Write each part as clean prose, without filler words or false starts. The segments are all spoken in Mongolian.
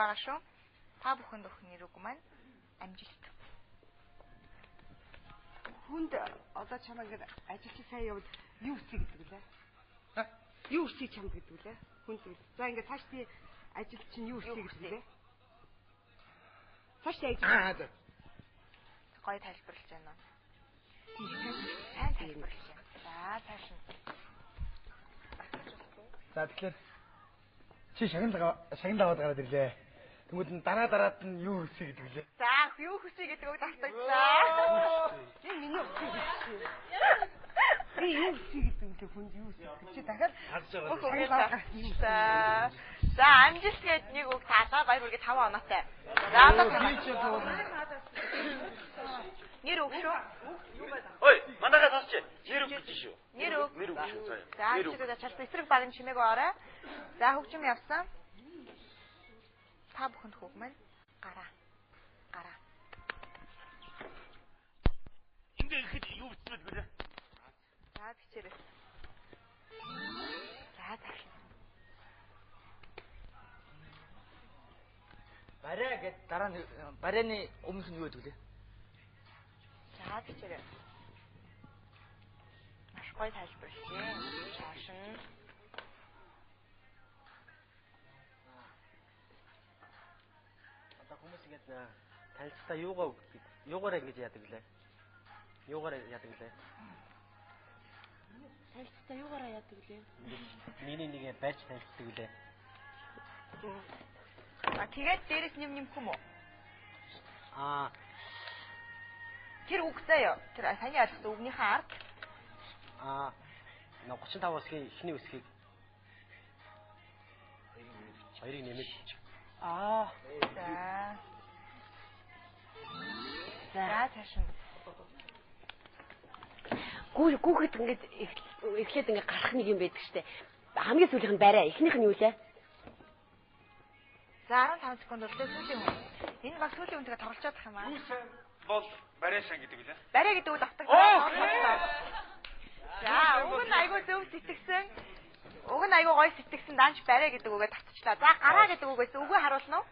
байгаа шүү. Та бүхэнд өгөх нэр үг маань амжилт. Хүнд одоо чамаа ингэ ажилч сайн явал юу үсгий гэдэг лээ? Юу үсгий чамд гэдэг лээ? Хүнд. За ингэ цааш тий ажил чинь юу үсгий гэдэг лээ? Цааш ажил. Гой тайлбарлаж байна уу? Сайн тайлбарлаж байна. За цааш нь. За тэгэхээр чи шагналаад гараад ирлээ. Тэгмүүд нь дараад нь юу хүсье гэдэг лээ. За юу хүсье гэдэг үг талтагдлаа. Энэ миний үсгий гэж. Би юу үсгий гэдэг нь хүнд юу үсгий. Чи дахиад харж байгаа. За амжилт гээд нэг үг таалаа баяр үргээ 5 оноотой. За одоо нэр үг шүү. Ой, манайхаа сонсч. Нэр үг гэж шүү. Нэр үг шүү. За чигээр чарсан эсрэг багын чимээгөө орой. За хөгжим явсан. Та бүхэнд хөг маань гараа. Ингээ ихэд юу бичмэд бэлээ. За бичээрэй. За тааш. Барай гэд дараа нь барайны өмнөх нь юу гэдэг лээ? За бичээрэй. Маш гоё тайлбарлажээ. Чааш нь. Одоо хүмүүс ингэж танилцтаа юугаар ингэж яадаг лээ? Юугаар яадаг лээ? танилцтаа юугаараа яадаг лээ? Миний нэгэ барьж танилцдаг лээ. Тэгээд дээрээс нэмэх юм уу? Тэр үг заяа. Тэр саяны ойлгосон үгнийхээ ард 35 усгийн ихний үсгийг хоёрыг нэмэж. За цааш нь. Гүүхэд ингэж эхлээд ингэ гарах нэг юм байдаг штэ. Хамгийн сүүлийнх нь барай. Эхнийх нь юу лээ? За 15 секунд өрлөө сүүлийн хүн. Энэ баг сүүлийн хүнтэйгээ тоглолцоод тах юм аа. Бол барайшаа гэдэг үлээ. Барай гэдэг үг автдаг. За уг нь айгүй зөв сэтгэсэн. Уг нь айгүй гоё сэтгэсэн. Данч барай гэдэг үгээ татчихлаа. За гараа гэдэг үг байсан. Үгүй харуулна уу?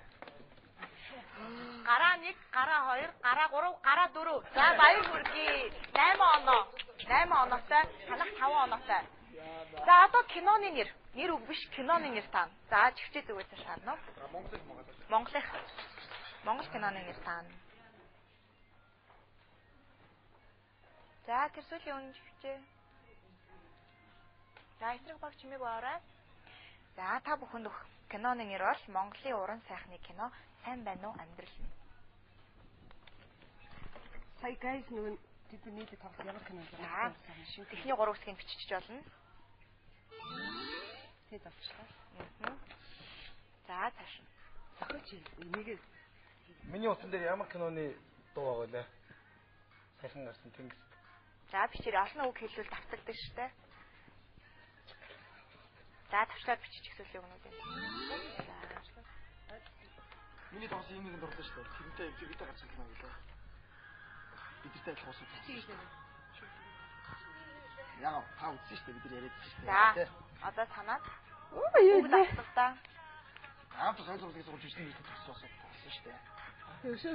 Гараа 1, гараа 2, гараа 3, гараа 4. За баяр хүргэе. 8 оноо. 8 оноотой, танах 5 оноотой. За одоо киноны нэр. Нэр үг биш, киноны нэр таана. За чивчээд үгээс шаарна уу? Монгол киноны нэр таана. За тэр сүүлийн үнэн чивчээ. За эсрэг баг чимээг орой. За та бүхэнд өгөх киноны нэр бол Монголын уран сайхны кино Сайн байна уу амьдрал минь. Сая гайс нөгөө тэд нийлээ тоглох ямар кино байна? Техний 3 хэсгийг бичиж болно. Тэд авчлаа. За цааш. Захиж нэгэ Миний утсан дээр ямар киноны дуу байгаа лээ? Сайхан гарсан тэнгис. За бичээрэй. Олон үг хэлвэл давтагддаг шүү дээ. За тавчлаад бичиж ихсүүлээ өгнө үү. Миний тоос юм нэг дурлаа шүү дээ. Тэрнтэй гарсан кино гэлээ. Бидэртэй адилхан усаа. Яа, та үзсэн шүү дээ. Бид нар яриад байсан шүү дээ. За одоо танаад. Юу вэ? Та. Сонь зургийг суулж ирсэн гэдэг туссан шүү дээ. Шүү.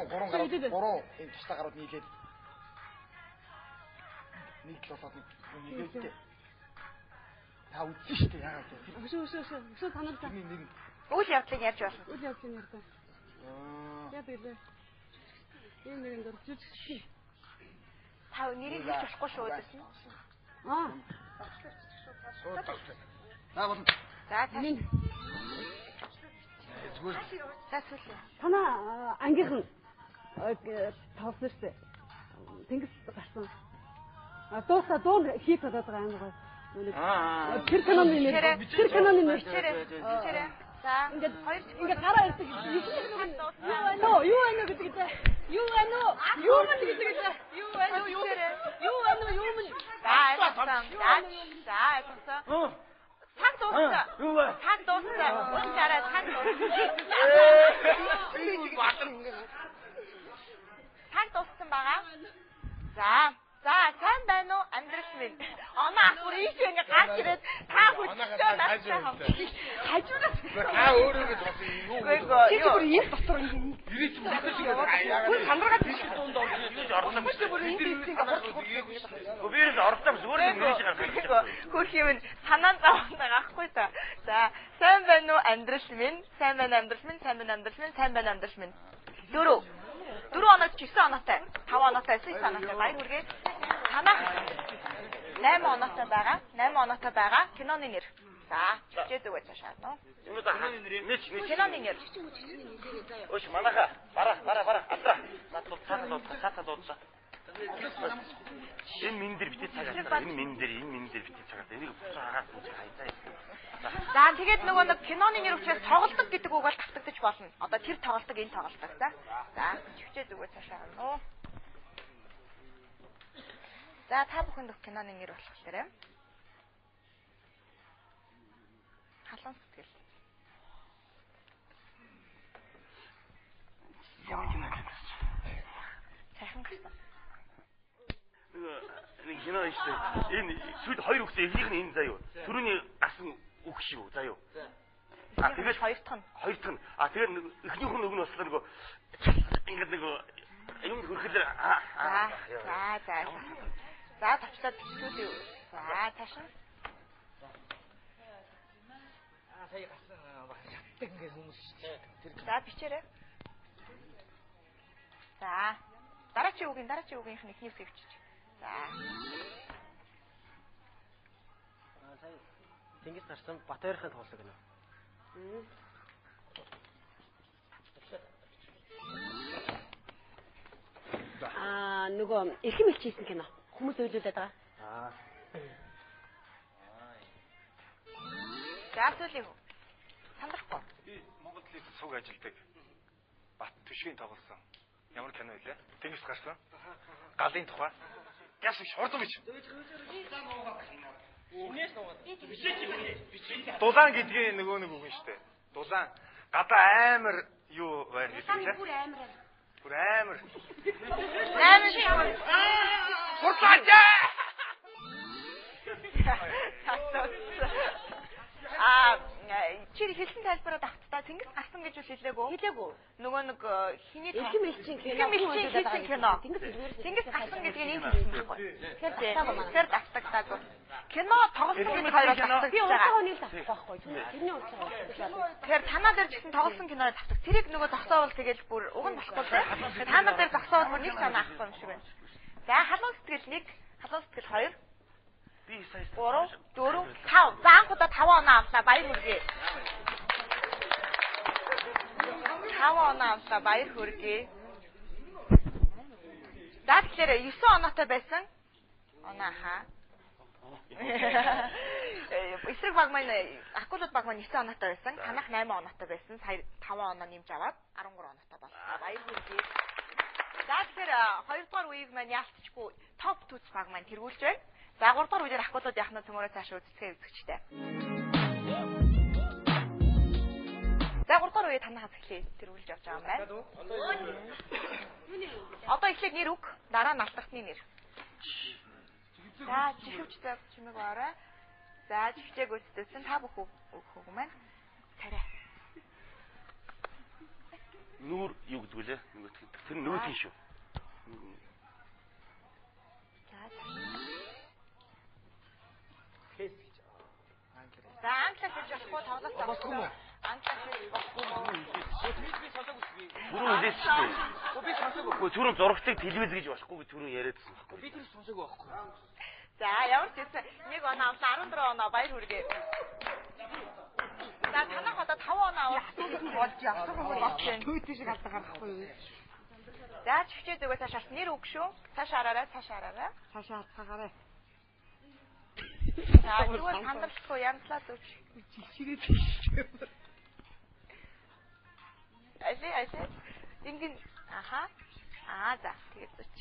Гурван энэ тустай гарууд нийлээд нэг л болоод нийлээд та үзсэн шүү дээ. Яагаад вэ? Шүү танаар та. Үйл явдлыг ярьж болно. Үйл явдлыг ярьдаг. Яа бэлээ. Энэ нэг дөрөв жижиг. Та нэрийг хэлж болохгүй шүү өдөрсөн. Болон. За тийм. Зүгээр. За сүүлээ. Танаа ангийнхан тоглосон шүү дээ. Тэнгис гарсан. Дуун хийх болоод байгаа юм байна. Тэр киноны нэр. Бичээрэй. За ингээд гараа ирдэг. Юу байна гэдэг дээ. Юу байна уу? Юу мэн гэдэг дээ. Юу байна уу? За ойлгосон. За ойлгосон. Цаг дууссан. Юу вэ? Цаг дууссан. Уушаараа цаг дууссан. Цаг дууссан байгаа. За За, сайн байна уу? Амьдрал минь. Оноо ахур ийш ингэ гаж ирээд та хүчтэй настай хам. Хажуураас. Та өөрөө тосон юу? Чи бүр ийм дотор ингэ. Ирээч мэдээж яагаад. Хүн сандраад Дунд орж орлоо. чи бүр ийм бицийг Гүбээс орлоо зүгээр л нэрж гаргах. Хөрх юм санаан завнаа гахгүй та. За, сайн байна уу? Амьдрал минь. Сайн байна амьдрал минь. Сайн байна амьдрал минь. Сайн байна амьдрал минь. 4 оноо 9 оноотой 5 оноотой 9 оноотой баяр хүргэе. Танах 8 оноотой байгаа. Киноны нэр. За, чичээ зүгөө цаашаа нөө. Юу да нэч. Киноны нэр. Өөш манаха. Бара. Адраа. Сата дуудсан. Энэ миндэр битээ цагаатаа. Энэ миндэр битээ цагаатаа. Энийг буцаа хагаад үзэх хайзаа. За, тэгээд нөгөө нэг киноны нэр учраас тоглолтог гэдэг үг бол тавтагдаж болно. Одоо тэр тоглолтог энэ тоглолтог за. За, чичээ зүгөө цаашаа нөө. За, та бүхэнд киноны нэр болохоор халуун сэтгэл. Ямар кино гэж. Сайхан гэсэн. Нэг кино шүү. Энэ сүйд хоёр үхсэн эхнийх нь энэ заяа. Түрүүний асан үг шүү заяа. Тэгээд хоёр дахь нь. Тэгээд эхнийх нь өгнө баслаа нөгөө ингээд нөгөө юм хөрхөлөр За тавчлаад бичлүүд юу. За тааш. Сая гасан шатдаг ингээ хүмүүс шүү дээ. За бичээрэй. За дараачийн үгийнх нь ихний үсгийг бичиж. За. Сая Тэнгис гарсан Батбаярхын тоглолт гэнэ. Нөгөө эрхэм илчээсэн кино. Хүмүүс үйлүүлээд байгаа. За сүлийн хөө. Сандрахгүй. Би Монгол телевиз суг ажилдаг. Бат Түшгийн тоглосон. Ямар кино вэ? Тэнгис гарсан. Галын тухай. Яс биш хурдан биш. Дулаан гэдгийг нөгөө нэг үг нь штэ. Дулаан гадаа амар юу байна гэдэг лээ. Бүр амар. Хурцаач. Чи хэлсэн тайлбараад авцгаа Тэнгис гарсан гэж хэлээгүй. Нөгөө нэг хиний Эрхэм илчийн кино. Тэнгис гарсан гэдгийг энэ хэлсэн байхгүй. Тэгэхээр давтагдаагүй. Кино тоглосон гэж хоёроо давтагдаж Би байгаа. урьдчилан нийл авах байхгүй. Тэрний урьдчилан. Тэгэхээр танаа дээр жисэн тоглосон кинороо давтаг. Тэрийг нөгөө зогсоовол тэгэл бүр уг нь болохгүй те. Танаа дээр зогсоовол бүр нэг санаа авахгүй юм шиг байна. За халуун сэтгэл 1, халуун сэтгэл 2. би сая 3, 4, 5. За анхудаа 5 оноо авлаа. Баяр хүргэе. 5 оноо авлаа. Баяр хүргэе. За тэгэхээр 9 оноотой байсан. Оноо хаа. Эсрэг баг маань акулууд баг маань 9 оноотой байсан. Танах 8 оноотой байсан. Сая 5 оноо нэмж аваад 13 оноотой боллоо. Баяр хүргэе. За тэгэхээр 2 дугаар үеийг маань яалтчгүй топ түүц баг маань тэргүүлж байна. За 3 дугаар үеэр акулууд яхна цөмөрөө цаашаа үздэсгээ үзэгчтэй. За 3 дугаар үеэ танахаас эхлэе тэргүүлж явж байгаа юм байна. Одоо эхлээд нэр үг, дараа нь алдагтны нэр. За чихвчтэй чимээг орой. За чихвчээг үзсэн та бүх үг маань царай. Нүүр юу гэдэг вэ? Тэр нүүтийн шүү. Кейс гэж. Англиар. За англиар хэлж болохгүй тоглолт авахгүй. Англиар хэлж болохгүй. Би сонсоогүй. Түрүү хэлээч шүү. Би сонсоогүй. Гэхдээ түрүү зурагтыг телевиз гэж болохгүй түрүү яриадсан байхгүй. Би тэр сонсоогүй байхгүй. За ямар ч гэсэн 1 оноо авлаа 14 оноо баяр хүргэе. За танах одоо 5 оноо авах болж явсан. Түйтэй шиг алдаа гарахгүй юу? За чихвчээ зүгээс цаашаа нэр үг шүү. Цаашаа араарай. Цаашаа хацгаарай. За зүгээр сандрахгүй янзлаа зүг. Жишгээд тийш. Ажи. Ингээд аха. За тэгээд зүч.